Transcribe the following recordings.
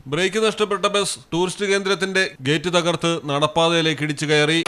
Break നഷ്ടപ്പെട്ട bus tourist കേന്ദ്രത്തിന്റെ gate തകർത്ത് നടപ്പാതയിലേക്ക് ഇടിച്ചു കയറി.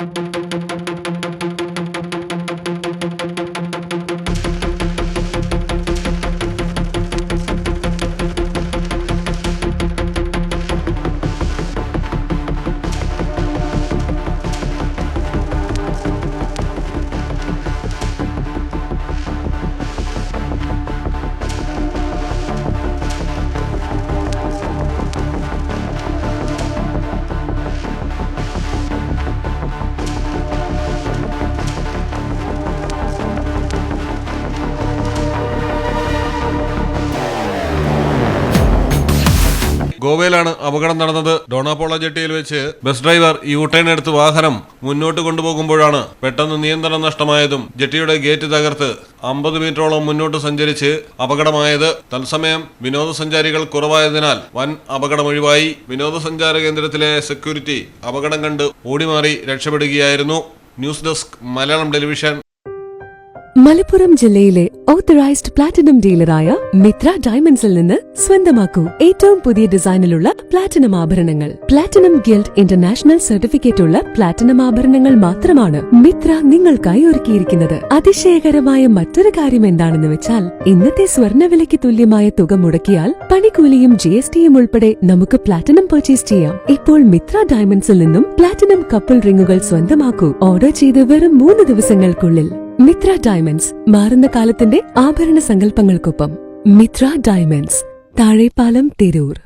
ഗോവയിലാണ് അപകടം നടന്നത്. ഡോണാപോള ജെട്ടിയിൽ വെച്ച് ബസ് ഡ്രൈവർ യു-ടേൺ എടുത്ത് വാഹനം മുന്നോട്ട് കൊണ്ടുപോകുമ്പോഴാണ് പെട്ടെന്ന് നിയന്ത്രണം നഷ്ടമായതും ജെട്ടിയുടെ ഗേറ്റ് തകർത്ത് 50 മീറ്ററോളം മുന്നോട്ട് സഞ്ചരിച്ച് അപകടമായത്. തത്സമയം വിനോദസഞ്ചാരികൾ കുറവായതിനാൽ വൻ അപകടം ഒഴിവായി. വിനോദസഞ്ചാര കേന്ദ്രത്തിലെ സെക്യൂരിറ്റി അപകടം കണ്ട് ഓടിമാറി രക്ഷപ്പെടുകയായിരുന്നു. News desk Malayalam television. Malappuram ജില്ലയിലെ ഓത്തറൈസ്ഡ് പ്ലാറ്റിനം ഡീലറായ മിത്ര ഡയമണ്ട്സിൽ നിന്ന് സ്വന്തമാക്കൂ ഏറ്റവും പുതിയ ഡിസൈനിലുള്ള പ്ലാറ്റിനം ആഭരണങ്ങൾ. പ്ലാറ്റിനം ഗിൽഡ് ഇന്റർനാഷണൽ സർട്ടിഫിക്കറ്റ് ഉള്ള പ്ലാറ്റിനം ആഭരണങ്ങൾ മാത്രമാണ് മിത്ര നിങ്ങൾക്കായി ഒരുക്കിയിരിക്കുന്നത്. അതിശയകരമായ മറ്റൊരു കാര്യം എന്താണെന്ന് വെച്ചാൽ ഇന്നത്തെ സ്വർണ്ണവിലയ്ക്ക് തുല്യമായ തുക മുടക്കിയാൽ പണിക്കൂലിയും GSTയും ഉൾപ്പെടെ നമുക്ക് പ്ലാറ്റിനം പർച്ചേസ് ചെയ്യാം. ഇപ്പോൾ മിത്ര ഡയമണ്ട്സിൽ നിന്നും പ്ലാറ്റിനം കപ്പിൾ റിങ്ങുകൾ സ്വന്തമാക്കൂ. ഓർഡർ ചെയ്ത് വെറും 3 ദിവസങ്ങൾക്കുള്ളിൽ. മിത്ര ഡയമണ്ട്സ്, മാറുന്ന കാലത്തിന്റെ ആഭരണ സങ്കല്പങ്ങൾക്കൊപ്പം. മിത്ര ഡയമണ്ട്സ്, താഴെപ്പാലം, തിരൂർ.